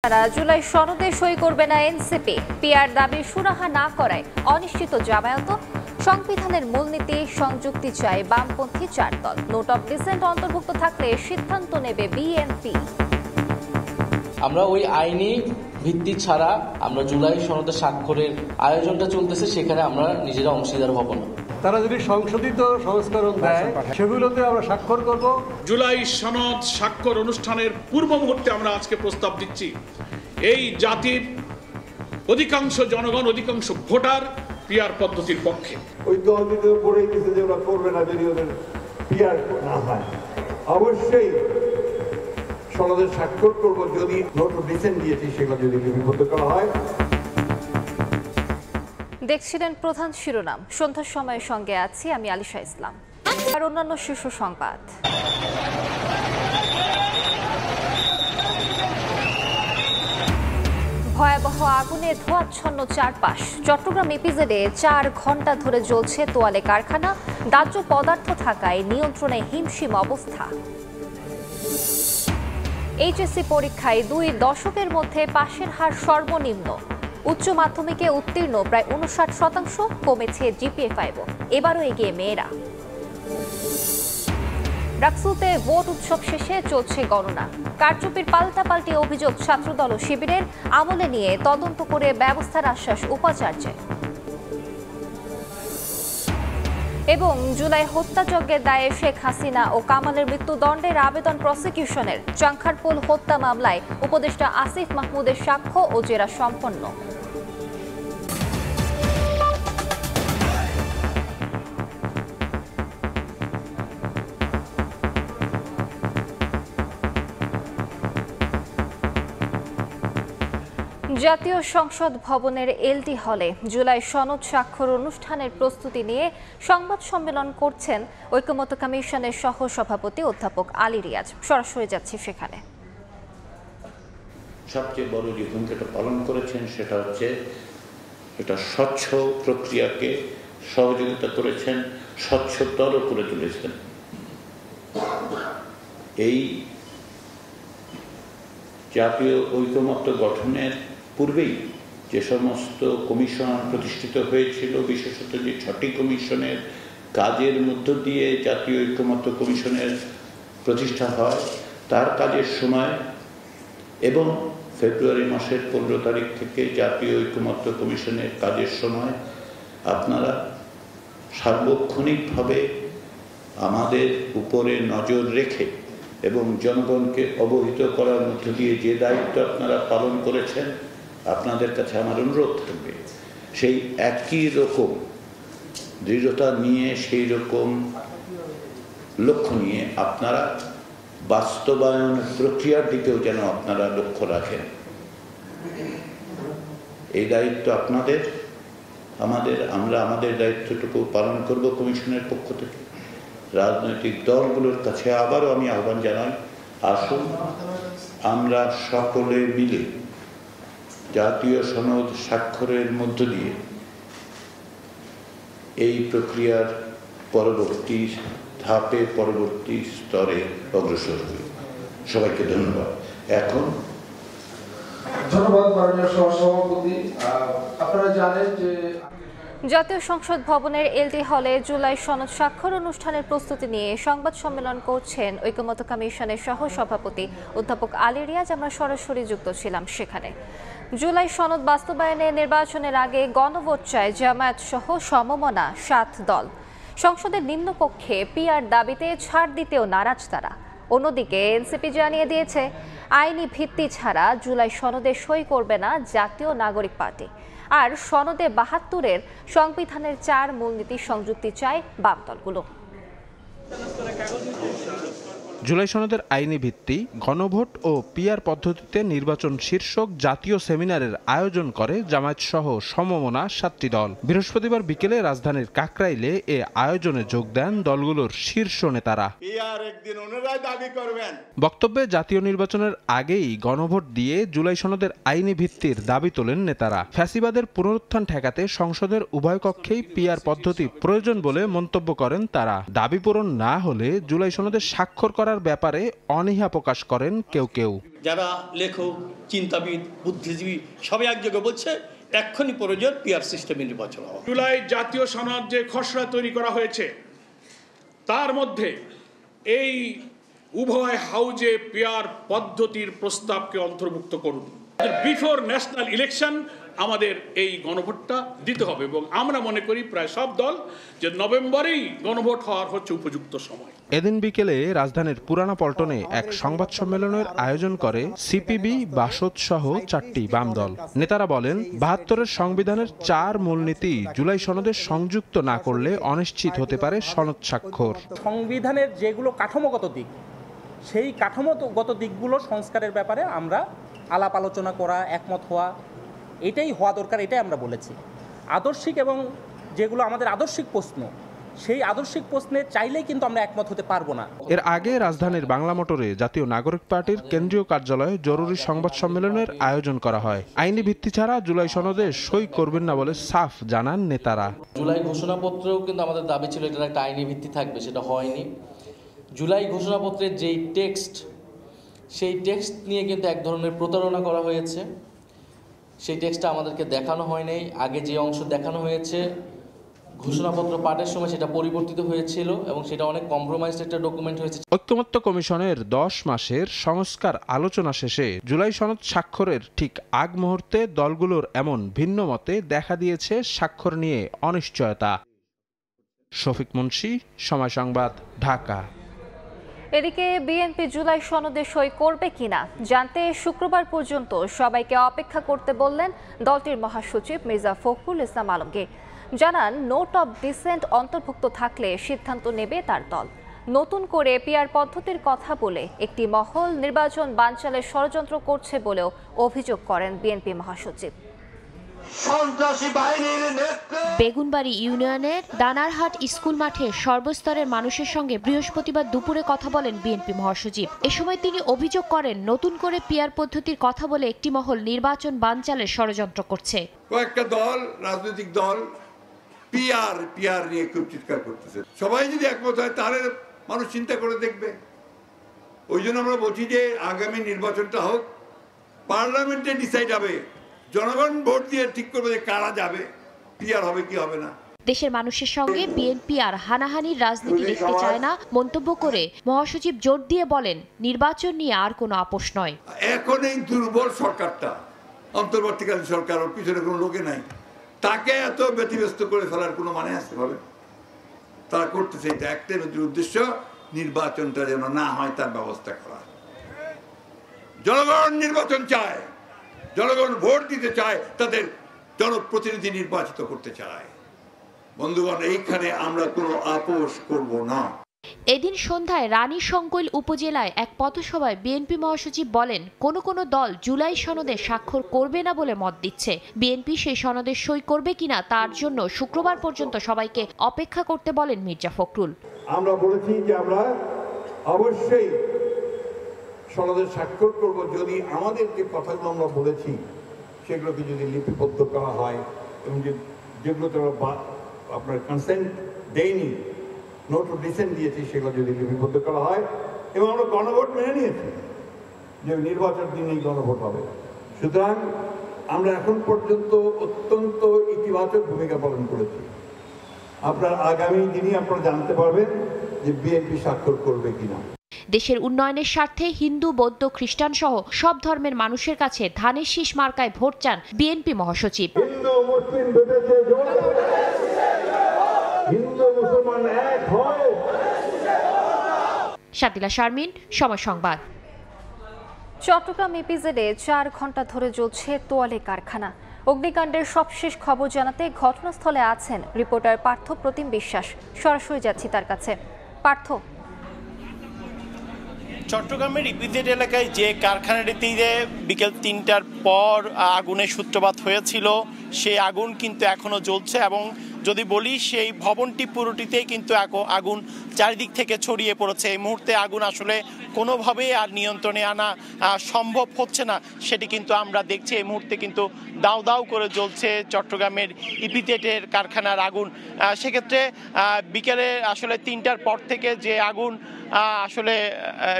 তারা জুলাই সনদে সই করবে না এনসিপি, পিআর দাবি সুরাহা না করায় অনিশ্চিত জামায়াত। সংবিধানের মূলনীতি সংযুক্তি চায় বামপন্থী 4 দল। নোট অফ ডিসেন্ট অন্তর্ভুক্ত থাকলে সিদ্ধান্ত নেবে বিএনপি। আমরা ওই আইনি ভিত্তি ছাড়া আমরা জুলাই সনদে স্বাক্ষরের আয়োজনটা চলতেছে, সেখানে আমরা নিজেরা অংশীদার হব না। তারা যদি সংশোধিত সংস্করণ দেয় সেগুলোতে আমরা স্বাক্ষর করব। জুলাই সনদ স্বাক্ষর অনুষ্ঠানের পূর্ব মুহূর্তে আমরা আজকে প্রস্তাব দিচ্ছি, এই জাতির অধিকাংশ জনগণ, অধিকাংশ ভোটার পিআর পদ্ধতির পক্ষে। ওই দল যদি পড়ে গেছে যে ওরা করবে না যদি ওদের পিআর না হয়, অবশ্যই সনদে স্বাক্ষর করব যদি নোট অফ ডিসেন্ট দিয়েছি সেগুলো যদি লিপিবদ্ধ করা হয়। দেখছিলেন প্রধান শিরোনাম। সন্ধ্যার সময়ের সঙ্গে আছি আমি আলিশা ইসলাম। আর অন্যান্য শীর্ষ সংবাদ। ভয়াবহ আগুনে ধোঁয়াচ্ছন্ন চারপাশ। চট্টগ্রাম ইপিজেডে 4 ঘন্টা ধরে জ্বলছে তোয়ালে কারখানা। দাহ্য পদার্থ থাকায় নিয়ন্ত্রণে হিমশিম অবস্থা। এইচএসসি পরীক্ষায় 2 দশকের মধ্যে পাশের হার সর্বনিম্ন। উচ্চ মাধ্যমিকে উত্তীর্ণ প্রায় 59%, কমেছে জিপিএ-5। এবারও এগিয়ে মেয়েরা। রাকসুতে ভোট উৎসব শেষে চলছে গণনা। কারচুপির পাল্টাপাল্টি অভিযোগ ছাত্রদল ও শিবিরের। আমলে নিয়ে তদন্ত করে ব্যবস্থার আশ্বাস উপাচার্যের। এবং জুলাই হত্যাযজ্ঞের দায়ে শেখ হাসিনা ও কামালের মৃত্যুদণ্ডের আবেদন প্রসিকিউশনের। চাংখারপুল হত্যা মামলায় উপদেষ্টা আসিফ মাহমুদের সাক্ষ্য ও জেরা সম্পন্ন। জাতীয় সংসদ ভবনের এলটি হলে জুলাই সনদ স্বাক্ষর অনুষ্ঠানের প্রস্তুতি নিয়ে সংবাদ সম্মেলন করছেন ঐকমত্য কমিশনের সহ সভাপতি অধ্যাপক আলী রিয়াজ। সরাসরি যাচ্ছি সেখানে। সবচেয়ে বড় যে ভূমিকাটা পালন করেছেন সেটা হচ্ছে এটা স্বচ্ছ প্রক্রিয়াকে সহযোগিতা করেছেন, স্বচ্ছতর করে তুলেছেন। এই জাতীয় ঐকমত্য গঠনের পূর্বেই যে সমস্ত কমিশন প্রতিষ্ঠিত হয়েছিল, বিশেষত যে 6টি কমিশনের কাজের মধ্য দিয়ে জাতীয় ঐকমত্য কমিশনের প্রতিষ্ঠা হয়, তার কাজের সময় এবং ফেব্রুয়ারি মাসের 15 তারিখ থেকে জাতীয় ঐকমত্য কমিশনের কাজের সময় আপনারা সার্বক্ষণিকভাবে আমাদের উপরে নজর রেখে এবং জনগণকে অবহিত করার মধ্য দিয়ে যে দায়িত্ব আপনারা পালন করেছেন, আপনাদের কাছে আমার অনুরোধ থাকবে সেই একই রকম দৃঢ়তা নিয়ে, সেই রকম লক্ষ্য নিয়ে আপনারা বাস্তবায়ন প্রক্রিয়ার দিকেও যেন আপনারা লক্ষ্য রাখেন। এই দায়িত্ব আপনাদের, আমরা আমাদের দায়িত্বটুকু পালন করব কমিশনের পক্ষ থেকে। রাজনৈতিক দলগুলোর কাছে আবারও আমি আহ্বান জানাই, আসুন আমরা সকলে মিলে জাতীয় সনদ স্বাক্ষরের মধ্য দিয়ে এই প্রক্রিয়ার পরবর্তী ধাপে, পরবর্তী স্তরে অগ্রসর হই। সবাইকে ধন্যবাদ। এখন ধন্যবাদ মাননীয় সহসভাপতি। আপনারা জানেন যে জাতীয় সংসদ ভবনের এলটি হলে জুলাই সনদ স্বাক্ষর অনুষ্ঠানের প্রস্তুতি নিয়ে সংবাদ সম্মেলন করছেন ঐকমত্য কমিশনের সহ সভাপতি অধ্যাপক আলী রিয়াজ। আমরা সরাসরি যুক্ত ছিলাম সেখানে। জুলাই সনদ বাস্তবায়নে নির্বাচনের আগে গণভোট চায় জামায়াত সহ সমমনা 7 দল। সংসদের নিম্নকক্ষে পিআর দাবিতে ছাড় দিতেও নারাজ তারা। অন্যদিকে এনসিপি জানিয়ে দিয়েছে আইনি ভিত্তি ছাড়া জুলাই সনদে সই করবে না জাতীয় নাগরিক পার্টি। আর সনদে 72-এর সংবিধানের 4 মূলনীতি সংযুক্তি চায় বাম দলগুলো। জুলাই সনদের আইনি ভিত্তি, গণভোট ও পিআর পদ্ধতিতে নির্বাচন শীর্ষক জাতীয় সেমিনারের আয়োজন করে জামায়াত সহ সমমনা 7টি দল। বৃহস্পতিবার বিকেলে রাজধানীর কাকরাইলে এ আয়োজনে যোগ দেন দলগুলোর শীর্ষ নেতারা। বক্তব্যে জাতীয় নির্বাচনের আগেই গণভোট দিয়ে জুলাই সনদের আইনি ভিত্তির দাবি তোলেন নেতারা। ফ্যাসিবাদের পুনরুত্থান ঠেকাতে সংসদের উভয় কক্ষেই পিআর পদ্ধতি প্রয়োজন বলে মন্তব্য করেন তারা। দাবি পূরণ না হলে জুলাই সনদে স্বাক্ষর করা করার ব্যাপারে অনীহা প্রকাশ করেন কেউ কেউ। যারা লেখক, চিন্তাবিদ, বুদ্ধিজীবী সবাই একযোগে বলছে এক্ষুনি প্রয়োজন পিআর সিস্টেমে নির্বাচন হওয়া। জুলাই জাতীয় সনদ যে খসড়া তৈরি করা হয়েছে তার মধ্যে এই উভয় হাউজে পিআর পদ্ধতির প্রস্তাবকে অন্তর্ভুক্ত করুন। বিফোর ন্যাশনাল ইলেকশন আমাদের এই গণভোটটা দিতে হবে এবং আমরা মনে করি প্রায় সব দল যে নভেম্বরেই গণভোট হওয়ার হচ্ছে উপযুক্ত সময়। এদিন বিকেলে রাজধানীর পুরানা পল্টনে এক সংবাদ সম্মেলনের আয়োজন করে সিপিবি, বাসদ সহ 4টি বাম দল। নেতারা বলেন 72-এর সংবিধানের 4 মূলনীতি জুলাই সনদে সংযুক্ত না করলে অনিশ্চিত হতে পারে সনদ স্বাক্ষর। সংবিধানের যেগুলো কাঠামোগত দিক, সেই কাঠামোগত দিকগুলো সংস্কারের ব্যাপারে আমরা আলাপ আলোচনা করা, একমত হওয়া, এটাই হওয়া দরকার, এটাই আমরা বলেছি। আদর্শিক এবং যেগুলো আমাদের আদর্শিক প্রশ্ন, সেই আদর্শিক প্রশ্নে চাইলেই কিন্তু আমরা একমত হতে পারবো না। এর আগে রাজধানীর বাংলা মোটরে জাতীয় নাগরিক পার্টির কেন্দ্রীয় কার্যালয়ে জরুরি সংবাদ সম্মেলনের আয়োজন করা হয়। আইনি ভিত্তি ছাড়া জুলাই সনদে সই করবেন না বলে সাফ জানান নেতারা। জুলাই ঘোষণাপত্রেও কিন্তু আমাদের দাবি ছিল এটার একটা আইনি ভিত্তি থাকবে, সেটা হয়নি। জুলাই ঘোষণাপত্রের যেই টেক্সট, সেই টেক্সট নিয়ে কিন্তু এক ধরনের প্রতারণা করা হয়েছে। সেই টেক্সটটা আমাদেরকে দেখানো হয় নাই। আগে যে অংশ দেখানো হয়েছে ঘোষণাপত্র পাঠের সময় সেটা পরিবর্তিত হয়েছিল এবং সেটা অনেক কম্প্রোমাইজড একটা ডকুমেন্ট হয়েছে। ঐক্যমত্য কমিশনের 10 মাসের সংস্কার আলোচনা শেষে জুলাই সনদ স্বাক্ষরের ঠিক আগ মুহূর্তে দলগুলোর এমন ভিন্ন মতে দেখা দিয়েছে স্বাক্ষর নিয়ে অনিশ্চয়তা। শফিক মুন্সি, সময় সংবাদ, ঢাকা। এদিকে বিএনপি জুলাই সনদে সই করবে কিনা জানতে শুক্রবার পর্যন্ত সবাইকে অপেক্ষা করতে বললেন দলটির মহাসচিব মির্জা ফখরুল ইসলাম আলমগীর। জানান নোট অব ডিসেন্ট অন্তর্ভুক্ত থাকলে সিদ্ধান্ত নেবে তার দল। নতুন করে পিআর পদ্ধতির কথা বলে একটি মহল নির্বাচন বানচালের ষড়যন্ত্র করছে বলেও অভিযোগ করেন বিএনপি মহাসচিব। বেগুনবাড়ি ইউনিয়নের দানারহাট স্কুল মাঠে সর্বস্তরের মানুষের সঙ্গে বৃহস্পতিবার দুপুরে কথা বলেন বিএনপি মহাসচিব। এ সময় তিনি অভিযোগ করেন নতুন করে পিআর পদ্ধতির কথা বলে একটি মহল নির্বাচন বানচালের ষড়যন্ত্র করছে। কয়েকটা দল, রাজনৈতিক দল পিআর নিয়ে খুব চিৎকার করতেছে। সবাই যদি একমত হয় তাহলে মানুষ চিন্তা করে দেখবে। ওই জন্য আমরা বলছি যে আগামী নির্বাচনটা হোক, পার্লামেন্টে ডিসাইড হবে, জনগণ ভোট দিয়ে ঠিক করবে যে কারা যাবে, পিআর হবে কি হবে না। দেশের মানুষের সঙ্গে বিএনপি আর হানাহানির রাজনীতি দেখতে চায় না মন্তব্য করে মহাসচিব জোর দিয়ে বলেন নির্বাচন নিয়ে আর কোনো আপোষ নয়। এখন এই দুর্বল সরকারটা, অন্তর্বর্তীকালীন সরকার, ওর পিছনে কোনো লোকে নাই, তাকে এত ব্যতিব্যস্ত করে ফেলার কোনো মানে আসতে পারে? তারা করতেছে এটা একটাই উদ্দেশ্য, নির্বাচনটা যেন না হয় তার ব্যবস্থা করা। জনগণ নির্বাচন চায়, জনগণ ভোট দিতে চায়, তাদের জনপ্রতিনিধি নির্বাচিত করতে চায়। বন্ধুগণ, এইখানে আমরা কোনো আপোষ করব না। এদিন সন্ধ্যায় রানী শঙ্কৈল উপজেলায় এক পথসভায় বিএনপি মহাসচিব বলেন কোনো দল জুলাই সনদে স্বাক্ষর করবে না বলে মত দিচ্ছে। বিএনপি সেই সনদে সই করবে কিনা তার জন্য শুক্রবার পর্যন্ত সবাইকে অপেক্ষা করতে বলেন মির্জা ফখরুল। আমরা বলেছি যে আমরা অবশ্যই সনদে স্বাক্ষর করব যদি আমাদের যে কথাগুলো আমরা বলেছি সেগুলোকে যদি লিপিবদ্ধ করা হয় এবং যেগুলোতে আপনার কনসেন্ট দেয়নি, নোট অফ ডিসেন্ট দিয়েছি, সেগুলো যদি লিপিবদ্ধ করা হয় এবং আমরা গণভোট মেনে নিয়েছি যে নির্বাচন দিনেই গণভোট হবে। সুতরাং আমরা এখন পর্যন্ত অত্যন্ত ইতিবাচক ভূমিকা পালন করেছি। আপনার আগামী দিনই আপনারা জানতে পারবেন যে বিএনপি স্বাক্ষর করবে কিনা। দেশের উন্নয়নের স্বার্থে হিন্দু, বৌদ্ধ, খ্রিস্টান সহ সব ধর্মের মানুষের কাছে ধানের শীষ মার্কায় ভোট চান বিএনপি মহাসচিব। হিন্দু মুসলিম বেঁধেছে জোট, হিন্দু মুসলমান এক হয়। শাতিলা শারমিন, সময় সংবাদ। চট্টগ্রাম ইপিজেডে 4 ঘন্টা ধরে জ্বলছে তোয়ালে কারখানা। অগ্নিকাণ্ডের সবশেষ খবর জানাতে ঘটনাস্থলে আছেন রিপোর্টার পার্থ প্রতিম বিশ্বাস। সরাসরি যাচ্ছি তার কাছে। পার্থ, চট্টগ্রামের ইপিজেড এলাকায় যে কারখানাটিতে বিকেল 3টার পর আগুনের সূত্রপাত হয়েছিল, সেই আগুন কিন্তু এখনো জ্বলছে এবং যদি বলি সেই ভবনটি পুরোটিতেই কিন্তু আগুন চারিদিক থেকে ছড়িয়ে পড়েছে। এই মুহূর্তে আগুন আসলে কোনোভাবেই আর নিয়ন্ত্রণে আনা সম্ভব হচ্ছে না, সেটি কিন্তু আমরা দেখছি। এই মুহূর্তে কিন্তু দাউ দাউ করে জ্বলছে চট্টগ্রামের ইপিজেডের কারখানার আগুন। সেক্ষেত্রে বিকেলে আসলে 3টার পর থেকে যে আগুন আসলে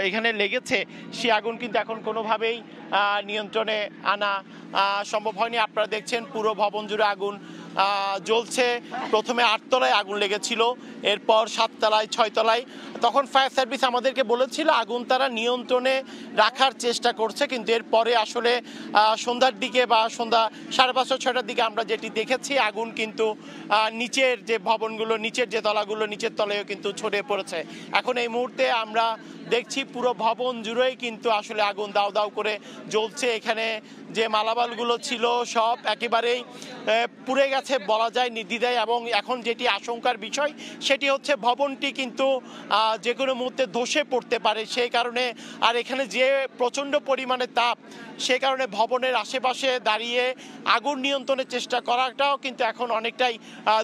এখানে লেগেছে, সেই আগুন কিন্তু এখন কোনোভাবেই নিয়ন্ত্রণে আনা সম্ভব হয়নি। আপনারা দেখছেন পুরো ভবন জুড়ে আগুন জ্বলছে। প্রথমে 8 তলায় আগুন লেগেছিল, এরপর 7 তলায় 6 তলায়। তখন ফায়ার সার্ভিস আমাদেরকে বলেছিল আগুন তারা নিয়ন্ত্রণে রাখার চেষ্টা করছে, কিন্তু এরপরে আসলে সন্ধ্যার দিকে বা সন্ধ্যা 5:30-6টার দিকে আমরা যেটি দেখেছি, আগুন কিন্তু নিচের যে ভবনগুলো, নিচের যে তলাগুলো, নিচের তলায়ও কিন্তু ছড়িয়ে পড়েছে। এখন এই মুহূর্তে আমরা দেখছি পুরো ভবন জুড়েই কিন্তু আসলে আগুন দাউ দাউ করে জ্বলছে। এখানে যে মালামালগুলো ছিল সব একেবারেই পুড়ে গেছে বলা যায় নির্দ্বিধায়। এবং এখন যেটি আশঙ্কার বিষয় সেটি হচ্ছে ভবনটি কিন্তু যে কোনো মুহূর্তে ধসে পড়তে পারে। সেই কারণে আর এখানে যে প্রচণ্ড পরিমাণে তাপ, সে কারণে ভবনের আশেপাশে দাঁড়িয়ে আগুন নিয়ন্ত্রণের চেষ্টা করাটাও কিন্তু এখন অনেকটাই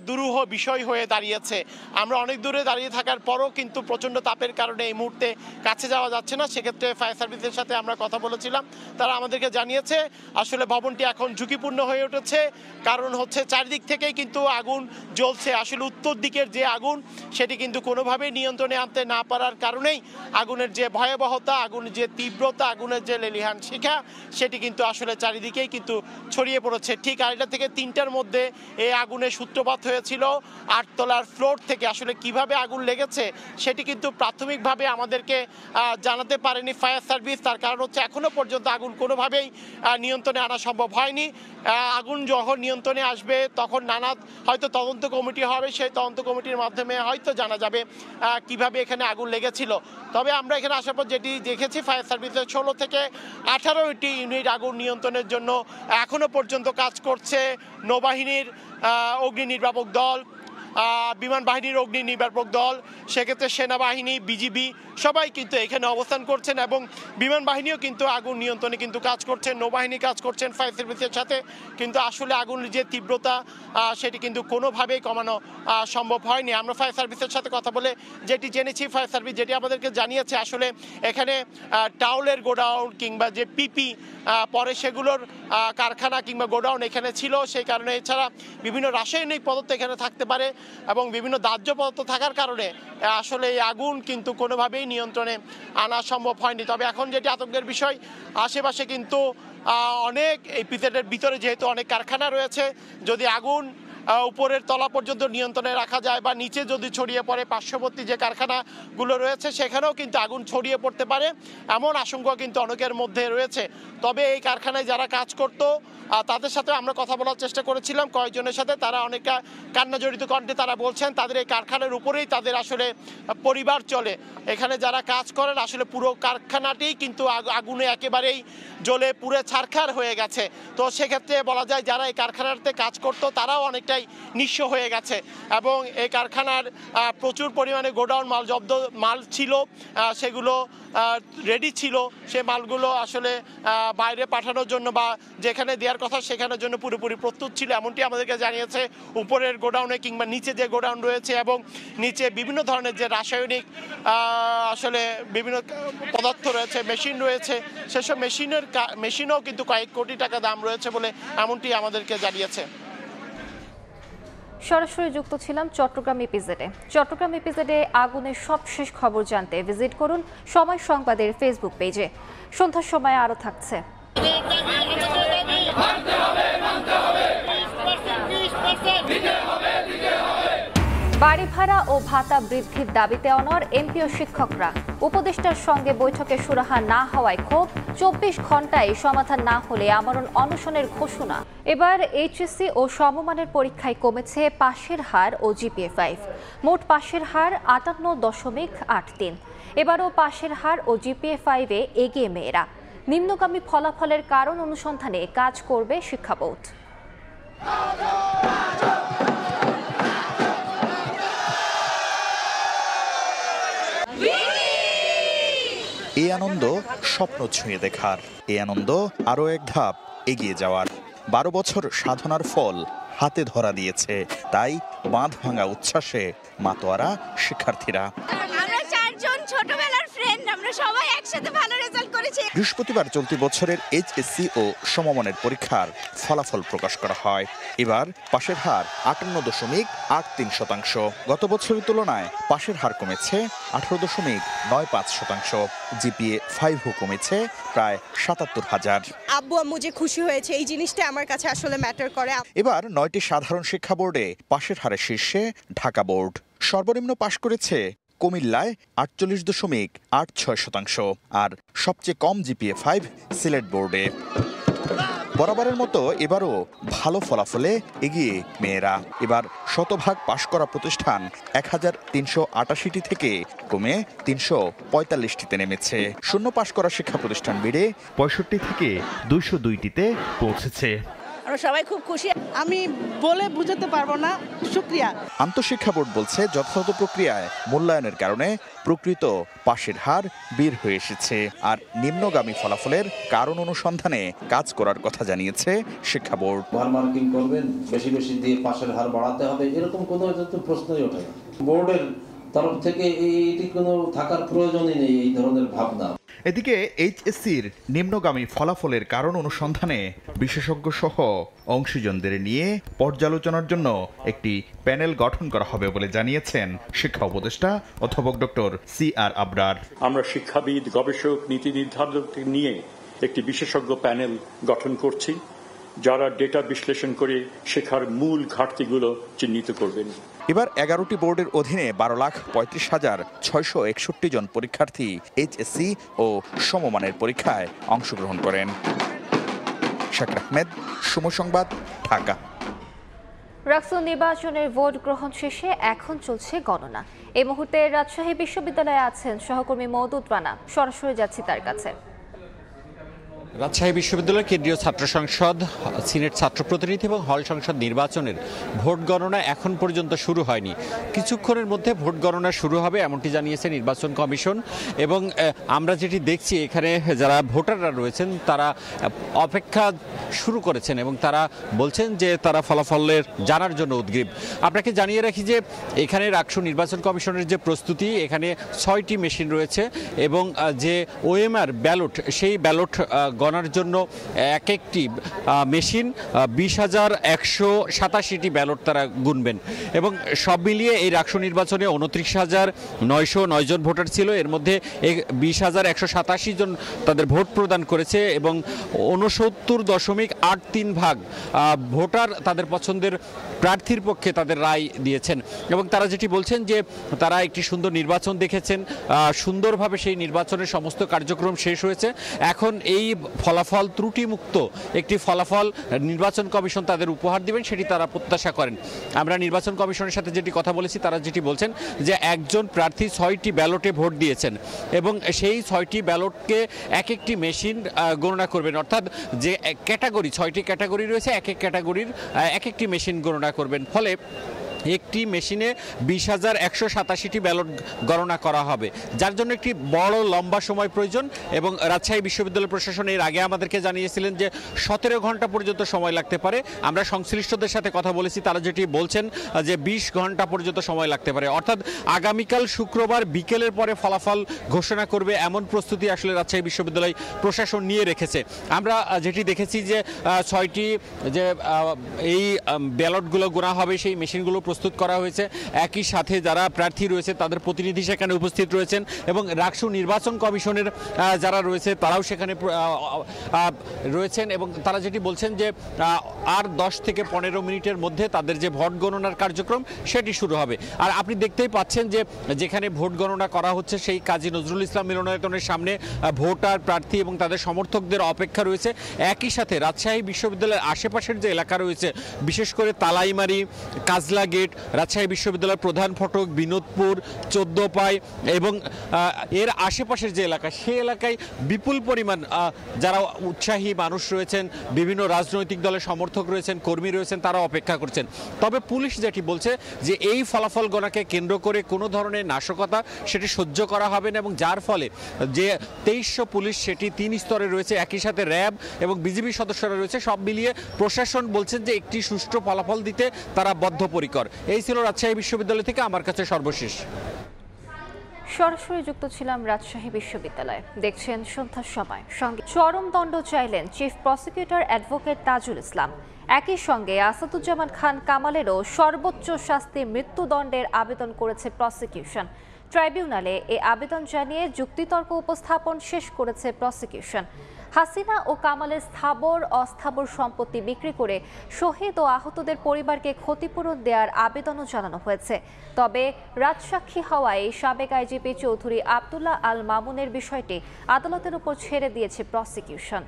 দুরূহ বিষয় হয়ে দাঁড়িয়েছে। আমরা অনেক দূরে দাঁড়িয়ে থাকার পরও কিন্তু প্রচণ্ড তাপের কারণে এই মুহূর্তে কাছে যাওয়া যাচ্ছে না। সেক্ষেত্রে ফায়ার সার্ভিসের সাথে আমরা কথা বলেছিলাম, তারা আমাদেরকে জানিয়েছে আসলে ভবনটি এখন ঝুঁকিপূর্ণ হয়ে উঠেছে। কারণ হচ্ছে চারিদিক থেকেই কিন্তু আগুন জ্বলছে। আসলে উত্তর দিকের যে আগুন, সেটি কিন্তু কোনোভাবেই নিয়ন্ত্রণে আনতে না পারার কারণেই আগুনের যে ভয়াবহতা, আগুনের যে তীব্রতা, আগুনের যে লেলিহান শিখা, সেটি কিন্তু আসলে চারিদিকেই কিন্তু ছড়িয়ে পড়েছে। ঠিক 2:30 থেকে 3টার মধ্যে এই আগুনের সূত্রপাত হয়েছিল 8 তলার ফ্লোর থেকে। আসলে কিভাবে আগুন লেগেছে সেটি কিন্তু প্রাথমিকভাবে আমাদেরকে জানাতে পারেনি ফায়ার সার্ভিস। তার কারণ হচ্ছে এখনো পর্যন্ত আগুন কোনোভাবেই নিয়ন্ত্রণে আনা সম্ভব হয়নি। আগুন যখন নিয়ন্ত্রণে আসবে তখন নানা হয়তো তদন্ত কমিটি হবে, সেই তদন্ত কমিটির মাধ্যমে হয়তো জানা যাবে কিভাবে এখানে আগুন লেগেছিল। তবে আমরা এখানে আসার পর যেটি দেখেছি, ফায়ার সার্ভিসের 16 থেকে 18টি ইউনিট আগুন নিয়ন্ত্রণের জন্য এখনো পর্যন্ত কাজ করছে। নৌবাহিনীর অগ্নি নির্বাপক দল, বিমান বাহিনীর অগ্নি নির্বাপক দল, সেক্ষেত্রে সেনাবাহিনী, বিজিবি সবাই কিন্তু এখানে অবস্থান করছেন এবং বিমান বাহিনীও কিন্তু আগুন নিয়ন্ত্রণে কিন্তু কাজ করছেন, নৌবাহিনী কাজ করছেন ফায়ার সার্ভিসের সাথে। কিন্তু আসলে আগুনের যে তীব্রতা সেটি কিন্তু কোনোভাবেই কমানো সম্ভব হয়নি। আমরা ফায়ার সার্ভিসের সাথে কথা বলে যেটি জেনেছি, ফায়ার সার্ভিস যেটি আমাদেরকে জানিয়েছে, আসলে এখানে টাউলের গোডাউন কিংবা যে পিপি পরে সেগুলোর কারখানা কিংবা গোডাউন এখানে ছিল। সেই কারণে এছাড়া বিভিন্ন রাসায়নিক পদার্থ এখানে থাকতে পারে এবং বিভিন্ন দাহ্য পদার্থ থাকার কারণে আসলে এই আগুন কিন্তু কোনোভাবেই নিয়ন্ত্রণে আনা সম্ভব হয়নি। তবে এখন যেটি আতঙ্কের বিষয়, আশেপাশে কিন্তু অনেক এই পিতেটের ভিতরে যেহেতু অনেক কারখানা রয়েছে, যদি আগুন উপরের তলা পর্যন্ত নিয়ন্ত্রণে রাখা যায় বা নিচে যদি ছড়িয়ে পড়ে পার্শ্ববর্তী যে কারখানাগুলো রয়েছে সেখানেও কিন্তু আগুন ছড়িয়ে পড়তে পারে, এমন আশঙ্কা কিন্তু অনেকের মধ্যে রয়েছে। তবে এই কারখানায় যারা কাজ করত তাদের সাথে আমরা কথা বলার চেষ্টা করেছিলাম, কয়েকজনের সাথে। তারা অনেকটা কান্নাজড়িত কণ্ঠে তারা বলছেন তাদের এই কারখানার উপরেই তাদের আসলে পরিবার চলে। এখানে যারা কাজ করেন আসলে পুরো কারখানাটি কিন্তু আগুনে একেবারেই জ্বলে পুড়ে ছারখার হয়ে গেছে। তো সেক্ষেত্রে বলা যায় যারা এই কারখানাতে কাজ করতো তারাও অনেকটাই নিঃস্ব হয়ে গেছে এবং এই কারখানার প্রচুর পরিমাণে গোডাউন মাল ছিল, সেগুলো রেডি ছিল। সে মালগুলো আসলে বাইরে পাঠানোর জন্য বা যেখানে দেওয়ার কথা সেখানের জন্য পুরোপুরি প্রস্তুত ছিল, এমনটি আমাদেরকে জানিয়েছে উপরের গোডাউনে কিংবা নিচে যে গোডাউন রয়েছে এবং নিচে বিভিন্ন ধরনের যে রাসায়নিক আসলে বিভিন্ন পদার্থ রয়েছে, মেশিন রয়েছে, সেসব মেশিনও কিন্তু কয়েক কোটি টাকা দাম রয়েছে বলে এমনটি আমাদেরকে জানিয়েছে। সরাসরি যুক্ত ছিলাম চট্টগ্রাম ইপিজেডে। চট্টগ্রাম ইপিজেডে আগুনের সবশেষ খবর জানতে ভিজিট করুন সময় সংবাদের ফেসবুক পেজে। সন্ধ্যার সময় আরও থাকছে। বাড়ি ভাড়া ও ভাতা বৃদ্ধির দাবিতে অনড় এমপি ও শিক্ষকরা। উপদেষ্টার সঙ্গে বৈঠকে সুরাহা না হওয়ায় ক্ষোভ, 24 ঘন্টায় সমাধান না হলে আমরণ অনশনের ঘোষণা। এবার এইচএসসি ও সমমানের পরীক্ষায় কমেছে পাশের হার ও জিপিএ-5। মোট পাশের হার 58.83। এবারও পাশের হার ও জিপিএ-5-এ এগিয়ে মেয়েরা। নিম্নগামী ফলাফলের কারণ অনুসন্ধানে কাজ করবে শিক্ষা বোর্ড। এই আনন্দ স্বপ্ন ছুঁয়ে দেখার, এই আনন্দ আরও এক ধাপ এগিয়ে যাওয়ার। 12 বছর সাধনার ফল হাতে ধরা দিয়েছে। তাই বাঁধ ভাঙা উচ্ছ্বাসে মাতোয়ারা শিক্ষার্থীরা। আমরা 4 জন ছোটবেলার ফ্রেন্ড, আমরা সবাই একসাথে ভালো রেজাল্ট করেছি। বৃহস্পতিবার চলতি বছরের এইচএসসি ও সমমানের পরীক্ষার ফলাফল প্রকাশ করা হয়। এবার পাশের হার 58.83%। গত বছরের তুলনায় পাশের হার কমেছে 18.95%। জিপিএ 5 কমেছে প্রায় 77,000। আব্বু আম্মু যে খুশি হয়েছে এই জিনিসটা আমার কাছে আসলে ম্যাটার করে। এবার 9টি সাধারণ শিক্ষা বোর্ডে পাশের হারে শীর্ষে ঢাকা বোর্ড। সর্বনিম্ন পাশ করেছে কুমিল্লায় 48.86%, আর সবচেয়ে কম জিপিএ 5 সিলেট বোর্ডে। বরাবরের মতো এবারও ভালো ফলাফলে এগিয়ে মেয়েরা। এবার শতভাগ পাশ করা প্রতিষ্ঠান 1388টি থেকে কমে 345টিতে নেমেছে। শূন্য পাশ করা শিক্ষা প্রতিষ্ঠান বেড়ে 65 থেকে 202টিতে পৌঁছেছে। আমরা সবাই খুব খুশি, আমি বলে বুঝাতে পারবো না। শুকরিয়া। আন্তঃশিক্ষা বোর্ড বলছে যথাযথ প্রক্রিয়ায় মূল্যায়নের কারণে প্রকৃত পাশের হার বের হয়ে এসেছে, আর নিম্নগামী ফলাফলের কারণ অনুসন্ধানে কাজ করার কথা জানিয়েছে শিক্ষা বোর্ড। মার্কিং করবেন, বেশি বেশি দিয়ে পাশের হার বাড়াতে হবে, এরকম কোনো প্রশ্নই ওঠে না। বোর্ডের তরফ থেকে এইটি কোনো থাকার প্রয়োজনই নেই এই ধরনের ভাবনা। এদিকে এইচএসসির নিম্নগামী ফলাফলের কারণ অনুসন্ধানে বিশেষজ্ঞ সহ অংশীজনদের নিয়ে পর্যালোচনার জন্য একটি প্যানেল গঠন করা হবে বলে জানিয়েছেন শিক্ষা উপদেষ্টা অধ্যাপক ডক্টর CR আবরার। আমরা শিক্ষাবিদ, গবেষক, নীতি নির্ধারকদের নিয়ে একটি বিশেষজ্ঞ প্যানেল গঠন করছি, যারা ডেটা বিশ্লেষণ করে শেখার মূল ঘাটতিগুলো চিহ্নিত করবেন। এবার 11টি বোর্ডের অধীনে 12,35,661 জন পরীক্ষার্থী এইচএসসি ও সমমানের পরীক্ষায় অংশগ্রহণ করেন। শাকির আহমেদ, সময় সংবাদ, ঢাকা। রাকসু নির্বাচনের ভোট গ্রহণ শেষে এখন চলছে গণনা। এই মুহূর্তে রাজশাহী বিশ্ববিদ্যালয়ে আছেন সহকর্মী মওদুদ রানা, সরাসরি যাচ্ছি তার কাছে। রাজশাহী বিশ্ববিদ্যালয়ের কেন্দ্রীয় ছাত্র সংসদ, সিনেট ছাত্র প্রতিনিধি এবং হল সংসদ নির্বাচনের ভোট গণনা এখন পর্যন্ত শুরু হয়নি। কিছুক্ষণের মধ্যে ভোট গণনা শুরু হবে এমনটি জানিয়েছে নির্বাচন কমিশন। এবং আমরা যেটি দেখছি এখানে যারা ভোটাররা রয়েছেন তারা অপেক্ষা শুরু করেছেন এবং তারা বলছেন যে তারা ফলাফলের জানার জন্য উদ্গ্রীব। আপনাকে জানিয়ে রাখি যে এখানে রাকসু নির্বাচন কমিশনের যে প্রস্তুতি, এখানে 6টি মেশিন রয়েছে এবং যে ওএমআর ব্যালট, সেই ব্যালট গণার জন্য এক একটি মেশিন 20,187টি ব্যালট তারা গুনবেন। এবং সব মিলিয়ে এই রাকসু নির্বাচনে 29,909 জন ভোটার ছিল, এর মধ্যে 20,187 জন তাদের ভোট প্রদান করেছে এবং 69.83% ভোটার তাদের পছন্দের প্রার্থীর পক্ষে তাদের রায় দিয়েছেন। এবং তারা যেটি বলছেন যে তারা একটি সুন্দর নির্বাচন দেখেছেন, সুন্দরভাবে সেই নির্বাচনের সমস্ত কার্যক্রম শেষ হয়েছে। এখন এই ফলাফল ত্রুটিমুক্ত একটি ফলাফল নির্বাচন কমিশন তাদের উপহার দিবেন, সেটি তারা প্রত্যাশা করেন। আমরা নির্বাচন কমিশনের সাথে যেটি কথা বলেছি তারা যেটি বলছেন যে একজন প্রার্থী 6টি ব্যালটে ভোট দিয়েছেন এবং সেই 6টি ব্যালটকে এক একটি মেশিন গণনা করবেন, অর্থাৎ যে ক্যাটাগরি 6টি ক্যাটাগরি রয়েছে এক এক ক্যাটাগরির এক একটি মেশিন গণনা করবেন। ফলে একটি মেশিনে 20,187টি ব্যালট গণনা করা হবে, যার জন্য একটি বড় লম্বা সময় প্রয়োজন। এবং রাজশাহী বিশ্ববিদ্যালয় প্রশাসন এর আগে আমাদেরকে জানিয়েছিলেন যে 17 ঘন্টা পর্যন্ত সময় লাগতে পারে। আমরা সংশ্লিষ্টদের সাথে কথা বলেছি, তারা যেটি বলছেন যে 20 ঘন্টা পর্যন্ত সময় লাগতে পারে, অর্থাৎ আগামীকাল শুক্রবার বিকেলের পরে ফলাফল ঘোষণা করবে এমন প্রস্তুতি আসলে রাজশাহী বিশ্ববিদ্যালয় প্রশাসন নিয়ে রেখেছে। আমরা যেটি দেখেছি যে 6টি যে এই ব্যালটগুলো গোনা হবে সেই মেশিনগুলো প্রস্তুত করা হয়েছে। একই সাথে যারা প্রার্থী রয়েছে তাদের প্রতিনিধি সেখানে উপস্থিত রয়েছেন এবং রাকসু নির্বাচন কমিশনের যারা রয়েছে তারাও সেখানে রয়েছেন এবং তারা যেটি বলছেন যে আর 10 থেকে 15 মিনিটের মধ্যে তাদের যে ভোট গণনার কার্যক্রম সেটি শুরু হবে। আর আপনি দেখতেই পাচ্ছেন যে যেখানে ভোট গণনা করা হচ্ছে সেই কাজী নজরুল ইসলাম মিলনায়তনের সামনে ভোটার, প্রার্থী এবং তাদের সমর্থকদের অপেক্ষা রয়েছে। একই সাথে রাজশাহী বিশ্ববিদ্যালয়ের আশেপাশের যে এলাকা রয়েছে, বিশেষ করে তালাইমারি, কাজলা গেট, গেট, রাজশাহী বিশ্ববিদ্যালয়ের প্রধান ফটক, বিনোদপুর, 14 পাই এবং এর আশেপাশের যে এলাকা, সেই এলাকায় বিপুল পরিমাণ যারা উৎসাহী মানুষ রয়েছেন, বিভিন্ন রাজনৈতিক দলের সমর্থক রয়েছেন, কর্মী রয়েছেন, তারা অপেক্ষা করছেন। তবে পুলিশ যেটি বলছে যে এই ফলাফল গণনাকে কেন্দ্র করে কোনো ধরনের নাশকতা সেটি সহ্য করা হবে না, এবং যার ফলে যে 2300 পুলিশ সেটি 3 স্তরে রয়েছে, একই সাথে র্যাব এবং বিজিবি সদস্যরা রয়েছে, সব মিলিয়ে প্রশাসন বলছেন যে একটি সুষ্ঠু ফলাফল দিতে তারা বদ্ধপরিকর। এই ছিল রাজশাহী বিশ্ববিদ্যালয় থেকে আমার কাছে সর্বশেষ। সরাসরি যুক্ত ছিলাম রাজশাহী বিশ্ববিদ্যালয়ে। দেখছেন সন্ধ্যার সময়। সঙ্গে চরম দণ্ড চাইলেন chief prosecutor advocate Tajul Islam. একই সঙ্গে আসাদুজ্জামান খান কামালেরও সর্বোচ্চ শাস্তি মৃত্যুদণ্ডের আবেদন করেছে প্রসিকিউশন। ট্রাইব্যুনালে এই আবেদন জানিয়ে যুক্তিতর্ক উপস্থাপন শেষ করেছে প্রসিকিউশন। হাসিনা ও কামালের স্থাবর অস্থাবর সম্পত্তি বিক্রি করে শহীদ ও আহতদের পরিবারকে ক্ষতিপূরণ দেওয়ার আবেদনও জানানো হয়েছে। তবে রাজসাক্ষী হওয়ায় সাবেক আইজিপি চৌধুরী আব্দুল্লাহ আল মামুনের বিষয়টি আদালতের উপর ছেড়ে দিয়েছে প্রসিকিউশন।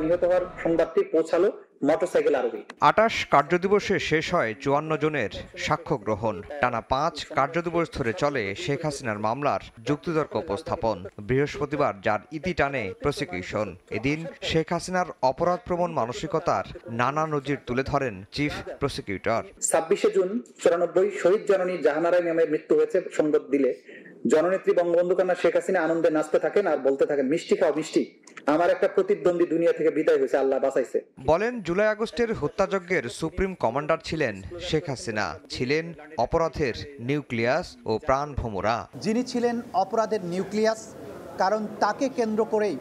নিহত হওয়ার সংবাদটি পৌঁছালো মোটরসাইকেল আরোহী। 28 কার্যদিবসে শেষ হয় 54 জনের সাক্ষ্য গ্রহণ। টানা 5 কার্যদিবস ধরে চলে শেখ হাসিনার মামলার যুক্তিতর্ক উপস্থাপন। বৃহস্পতিবার যার ইতি টানে প্রসিকিউশন। এদিন শেখ হাসিনার অপরাধ প্রবণ মানসিকতার নানা নজির তুলে ধরেন চিফ প্রসিকিউটর। 26শে জুন 94 শহীদ জননী জাহানারা ম্যামের মৃত্যু হয়েছে সংবাদ দিলে জননেত্রী বঙ্গবন্ধু কন্যা শেখ হাসিনা আনন্দে নাচতে থাকেন আর বলতে থাকেন, মিষ্টি খাও মিষ্টি, আমার একটা প্রতিদ্বন্দ্বী দুনিয়া থেকে বিদায় হয়েছে, আল্লাহ বাঁচাইছে। বলেন জুলাই আগস্টের হত্যাযজ্ঞের সুপ্রিম কমান্ডার ছিলেন শেখ হাসিনা, ছিলেন অপরাধের নিউক্লিয়াস ও প্রাণভোমরা। যিনি ছিলেন অপরাধের নিউক্লিয়াস, কারণ তাকে কেন্দ্র করেই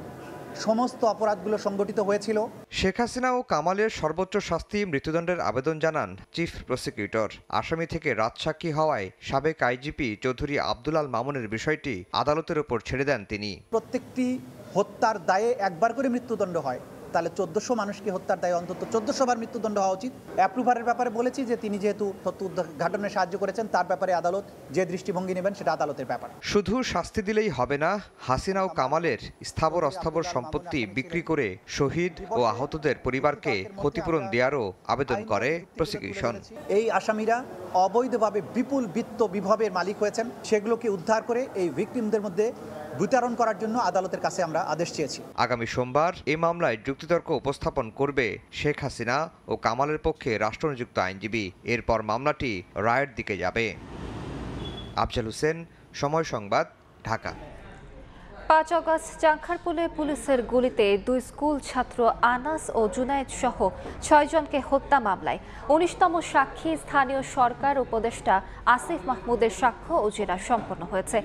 সমস্ত অপরাধগুলো সংগঠিত হয়েছিল। শেখ হাসিনা ও কামালের সর্বোচ্চ শাস্তি মৃত্যুদণ্ডের আবেদন জানান চিফ প্রসিকিউটর। আসামি থেকে রাজসাক্ষী হওয়ায় সাবেক আইজিপি চৌধুরী আব্দুল আল মামুনের বিষয়টি আদালতের উপর ছেড়ে দেন তিনি। প্রত্যেকটি হত্যার দায়ে একবার করে মৃত্যুদণ্ড হয়, তাহলে 1400 মানুষকে হত্যার দায়ে অন্তত 1400 বার মৃত্যুদণ্ড হওয়া উচিত। অ্যাপ্রুভারের ব্যাপারে বলেছি যে তিনি যেহেতু তথ্য উদ্ঘাটনে সাহায্য করেছেন, তার ব্যাপারে আদালত যে দৃষ্টিভঙ্গি নেবেন সেটা আদালতের ব্যাপার। শুধু শাস্তি দিলেই হবে না, হাসিনা ও কামালের স্থাবর অস্থাবর সম্পত্তি বিক্রি করে শহীদ ও আহতদের পরিবারকে ক্ষতিপূরণ দেওয়ারও আবেদন করে প্রসিকিউশন। এই আসামিরা অবৈধভাবে বিপুল বিত্ত বিভবের মালিক হয়েছেন, সেগুলোকে উদ্ধার করে এই ভিকটিমদের মধ্যে বিতরণ করার জন্য আদালতের কাছে আমরা আদেশ চেয়েছি। আগামী সোমবার এই মামলায় যুক্তিতর্ক উপস্থাপন করবে শেখ হাসিনা ও কামালের পক্ষে রাষ্ট্রনিযুক্ত আইনজীবী। এরপর মামলাটি রায়ের দিকে যাবে। আফজাল হোসেন, সময় সংবাদ, ঢাকা। 5 আগস্ট চাংখারপুলে পুলিশের গুলিতে 2 স্কুল ছাত্র আনাস ও জুনায়েদ সহ 6 জনকে হত্যা মামলায় 19তম সাক্ষী স্থানীয় সরকার উপদেষ্টা আসিফ মাহমুদের সাক্ষ্য ও জেরা সম্পন্ন হয়েছে।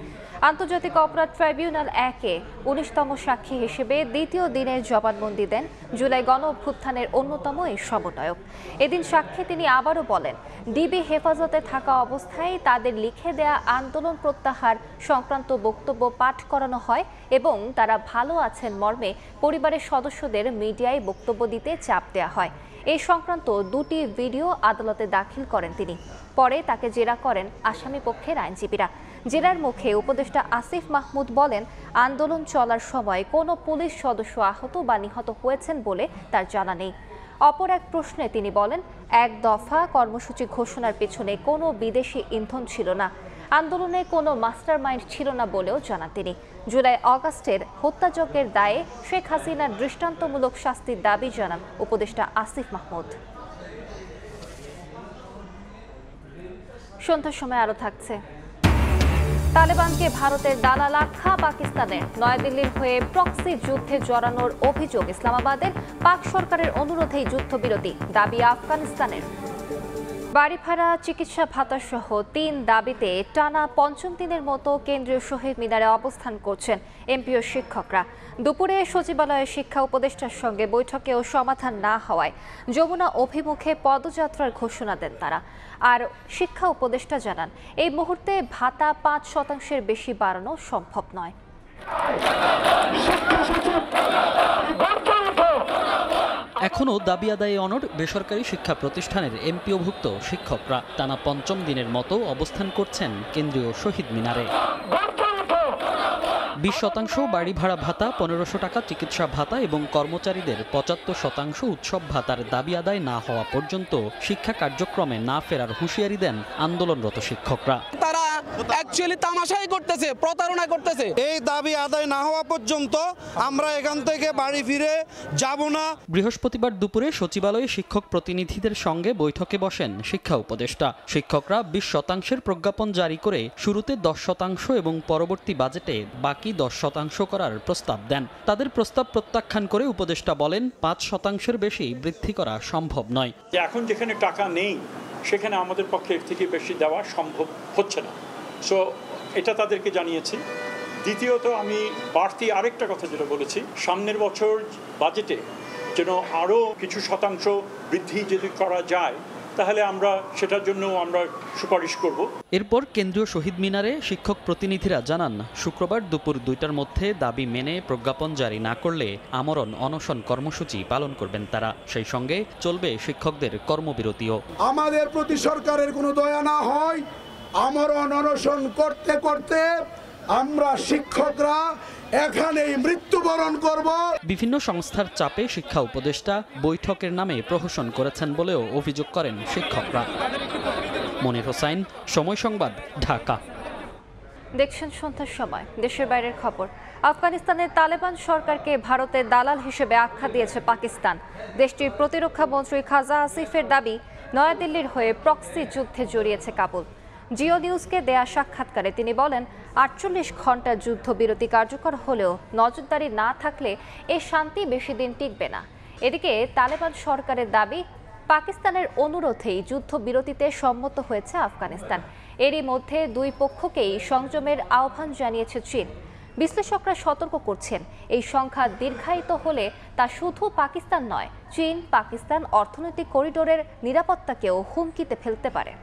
আন্তর্জাতিক অপরাধ ট্রাইব্যুনাল 1-এ 19তম সাক্ষী হিসেবে দ্বিতীয় দিনের জবানবন্দি দেন জুলাই গণ অভ্যুত্থানের অন্যতম এই সমন্বয়ক। এদিন সাক্ষী তিনি আবারও বলেন, ডিবি হেফাজতে থাকা অবস্থায় তাদের লিখে দেয়া আন্দোলন প্রত্যাহার সংক্রান্ত বক্তব্য পাঠ করানো হয় এবং তারা ভালো আছেন মর্মে পরিবারের সদস্যদের মিডিয়ায় বক্তব্য দিতে চাপ দেওয়া হয়। এই সংক্রান্ত 2টি ভিডিও আদালতে দাখিল করেন তিনি। পরে তাকে জেরা করেন আসামি পক্ষের আইনজীবীরা। জেরার মুখে উপদেষ্টা আসিফ মাহমুদ বলেন, আন্দোলন চলার সময় কোনো পুলিশ সদস্য আহত বা নিহত হয়েছেন বলে তার জানা নেই। অপর এক প্রশ্নে তিনি বলেন, 1 দফা কর্মসূচি ঘোষণার পেছনে কোনো বিদেশি ইন্ধন ছিল না, আন্দোলনে কোনো মাস্টার মাইন্ড ছিল না বলেও জানান তিনি। জুলাই আগস্টের হত্যাযজ্ঞের দায়ে শেখ হাসিনার দৃষ্টান্তমূলক শাস্তির দাবি জানান উপদেষ্টা আসিফ মাহমুদ। সন্ধ্যার সময় আরও থাকছে, তালেবানকে ভারতের দালাল আখ্যা পাকিস্তানের, নয়াদিল্লির হয়ে প্রক্সি যুদ্ধে জড়ানোর অভিযোগ ইসলামাবাদের, পাক সরকারের অনুরোধেই যুদ্ধবিরতি দাবি আফগানিস্তানের। বাড়ি ভাড়া, চিকিৎসা ভাতা সহ 3 দাবিতে টানা 5ম দিনের মতো কেন্দ্রীয় শহীদ মিনারে অবস্থান করছেন এমপি ও শিক্ষকরা। দুপুরে সচিবালয়ের শিক্ষা উপদেষ্টার সঙ্গে বৈঠকেও সমাধান না হওয়ায় যমুনা অভিমুখে পদযাত্রার ঘোষণা দেন তারা। আর শিক্ষা উপদেষ্টা জানান, এই মুহূর্তে ভাতা 5% বেশি বাড়ানো সম্ভব নয়। এখনও দাবি আদায়ে অনড় বেসরকারি শিক্ষা প্রতিষ্ঠানের এমপিওভুক্ত শিক্ষকরা। টানা 5ম দিনের মতো অবস্থান করছেন কেন্দ্রীয় শহীদ মিনারে। 20% বাড়ি ভাড়া ভাতা, 1500 টাকা চিকিৎসা ভাতা এবং কর্মচারীদের 75% উৎসব ভাতার দাবি আদায় না হওয়া পর্যন্ত শিক্ষা কার্যক্রমে না ফেরার হুঁশিয়ারি দেন আন্দোলনরত শিক্ষকরা। তারা অ্যাকচুয়ালি তামাশাই করতেছে, প্রতারণা করতেছে। এই দাবি আদায় না হওয়া পর্যন্ত আমরা এখান থেকে বাড়ি ফিরে যাব না। বৃহস্পতিবার দুপুরে সচিবালয়ে শিক্ষক প্রতিনিধিদের সঙ্গে বৈঠকে বসেন শিক্ষা উপদেষ্টা। শিক্ষকরা 20% প্রজ্ঞাপন জারি করে শুরুতে 10% এবং পরবর্তী বাজেটে বাকি 10% করার প্রস্তাব দেন। তাদের প্রস্তাব প্রত্যাখ্যান করে উপদেষ্টা বলেন 5% বেশি বৃদ্ধি করা সম্ভব নয়। এখন যেখানে টাকা নেই সেখানে আমাদের পক্ষে এর থেকে বেশি দেওয়া সম্ভব হচ্ছে না। সো এটা তাদেরকে জানিয়েছি। দ্বিতীয়ত আমি বাড়তি আরেকটা কথা যেটা বলেছি, সামনের বছর বাজেটে যেন আরও কিছু শতাংশ বৃদ্ধি যদি করা যায় তাহলে আমরা সেটার জন্য আমরা সুপারিশ করব। এরপর কেন্দ্রীয় শহীদ মিনারে শিক্ষক প্রতিনিধিরা জানান শুক্রবার দুপুর 2টার মধ্যে দাবি মেনে প্রজ্ঞাপন জারি না করলে আমরণ অনশন কর্মসূচি পালন করবেন তারা। সেই সঙ্গে চলবে শিক্ষকদের কর্মবিরতিও। আমাদের প্রতি সরকারের কোনো দয়া না হয়, আমরণ অনশন করতে করতে আমরা শিক্ষকরা এখানেই মৃত্যুবরণ করব। বিভিন্ন সংস্থার চাপে শিক্ষা উপদেষ্টা বৈঠকের নামে প্রহসন করেছেন বলেও অভিযোগ করেন শিক্ষকরা। মনির হোসাইন, সময় সংবাদ, ঢাকা। দেখছেন সন্ধ্যার সময়। দেশের বাইরের খবর। আফগানিস্তানের তালেবান সরকারকে ভারতের দালাল হিসেবে আখ্যা দিয়েছে পাকিস্তান। দেশটির প্রতিরক্ষা মন্ত্রী খাজা আসিফের দাবি, নয়াদিল্লির হয়ে প্রক্সি যুদ্ধে জড়িয়েছে কাবুল। জিও নিউজকে দেয়া সাক্ষাৎকারে তিনি বলেন, 48 ঘন্টা যুদ্ধবিরতি কার্যকর হলেও নজরদারি না থাকলে এ শান্তি বেশি দিন টিকবে না। এদিকে তালেবান সরকারের দাবি, পাকিস্তানের অনুরোধেই যুদ্ধবিরতিতে সম্মত হয়েছে আফগানিস্তান। এরই মধ্যে দুই পক্ষকেই সংযমের আহ্বান জানিয়েছে চীন। বিশ্লেষকরা সতর্ক করছেন, এই সংখ্যা দীর্ঘায়িত হলে তা শুধু পাকিস্তান নয়, চীন পাকিস্তান অর্থনৈতিক করিডোরের নিরাপত্তাকেও হুমকিতে ফেলতে পারে।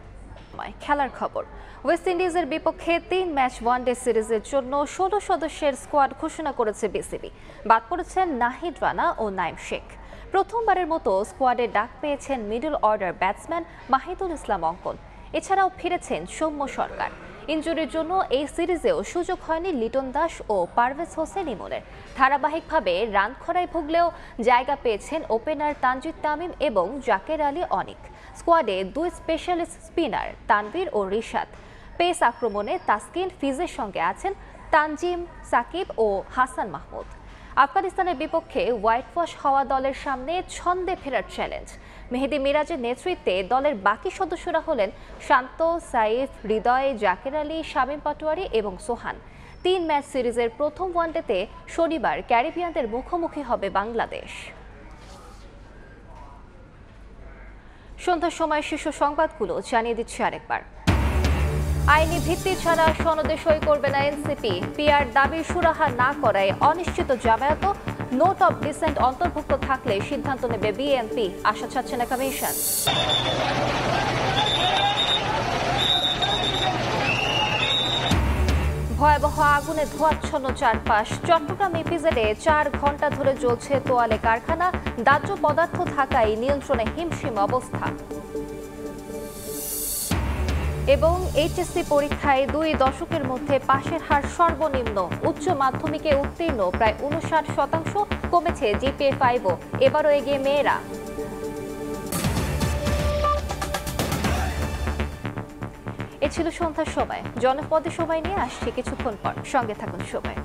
খেলার খবর। ওয়েস্ট ইন্ডিজের বিপক্ষে 3 ম্যাচ ওয়ানডে সিরিজের জন্য 16 সদস্যের স্কোয়াড ঘোষণা করেছে বিসিবি। বাদ পড়েছেন নাহিদ রানা ও নাইম শেখ। প্রথমবারের মতো স্কোয়াডে ডাক পেয়েছেন মিডল অর্ডার ব্যাটসম্যান মাহিদুল ইসলাম অঙ্কন। এছাড়াও ফিরেছেন সৌম্য সরকার। ইনজুরির জন্য এই সিরিজেও সুযোগ হয়নি লিটন দাস ও পারভেজ হোসেন ইমনের। ধারাবাহিকভাবে রান খরায় ভুগলেও জায়গা পেয়েছেন ওপেনার তানজিদ তামিম এবং জাকের আলী অনিক। স্কোয়াডে 2 স্পেশালিস্ট স্পিনার তানভীর ও রিশাদ। পেস আক্রমণে তাসকিন ফিজের সঙ্গে আছেন তানজিম, সাকিব ও হাসান মাহমুদ। আফগানিস্তানের বিপক্ষে হোয়াইট ওয়াশ হওয়া দলের সামনে ছন্দে ফেরার চ্যালেঞ্জ। মেহেদী মিরাজের নেতৃত্বে দলের বাকি সদস্যরা হলেন শান্ত, সাইফ, হৃদয়, জাকের আলী, শামীম পাটোয়ারি এবং সোহান। 3 ম্যাচ সিরিজের প্রথম ওয়ানডেতে শনিবার ক্যারিবিয়ানদের মুখোমুখি হবে বাংলাদেশ। সন্ধ্যার সময় শীর্ষ সংবাদগুলো জানিয়ে দিচ্ছি আরেকবার। আইনি ভিত্তি ছাড়া সনদে সই করবে না এনসিপি। পিআর দাবি সুরাহা না করায় অনিশ্চিত জামায়াত। নোট অফ ডিসেন্ট অন্তর্ভুক্ত থাকলে সিদ্ধান্ত নেবে বিএনপি, আশা ছাড়ছে না কমিশন। ভয়াবহ আগুনে ধোঁয়াচ্ছন্ন চারপাশ। চট্টগ্রাম ইপিজেডে 4 ঘন্টা ধরে জ্বলছে তোয়ালে কারখানা। দাহ্য পদার্থ থাকায় নিয়ন্ত্রণে হিমশিম অবস্থা। এবং এইচএসসি পরীক্ষায় 2 দশকের মধ্যে পাশের হার সর্বনিম্ন। উচ্চ মাধ্যমিকে উত্তীর্ণ প্রায় 59%, কমেছে জিপিএ 5ও। এবারও এগিয়ে মেয়েরা। এ ছিল সন্ধ্যার সময়। জনপদে সময় নিয়ে আসছি কিছুক্ষণ পর, সঙ্গে থাকুন সময়।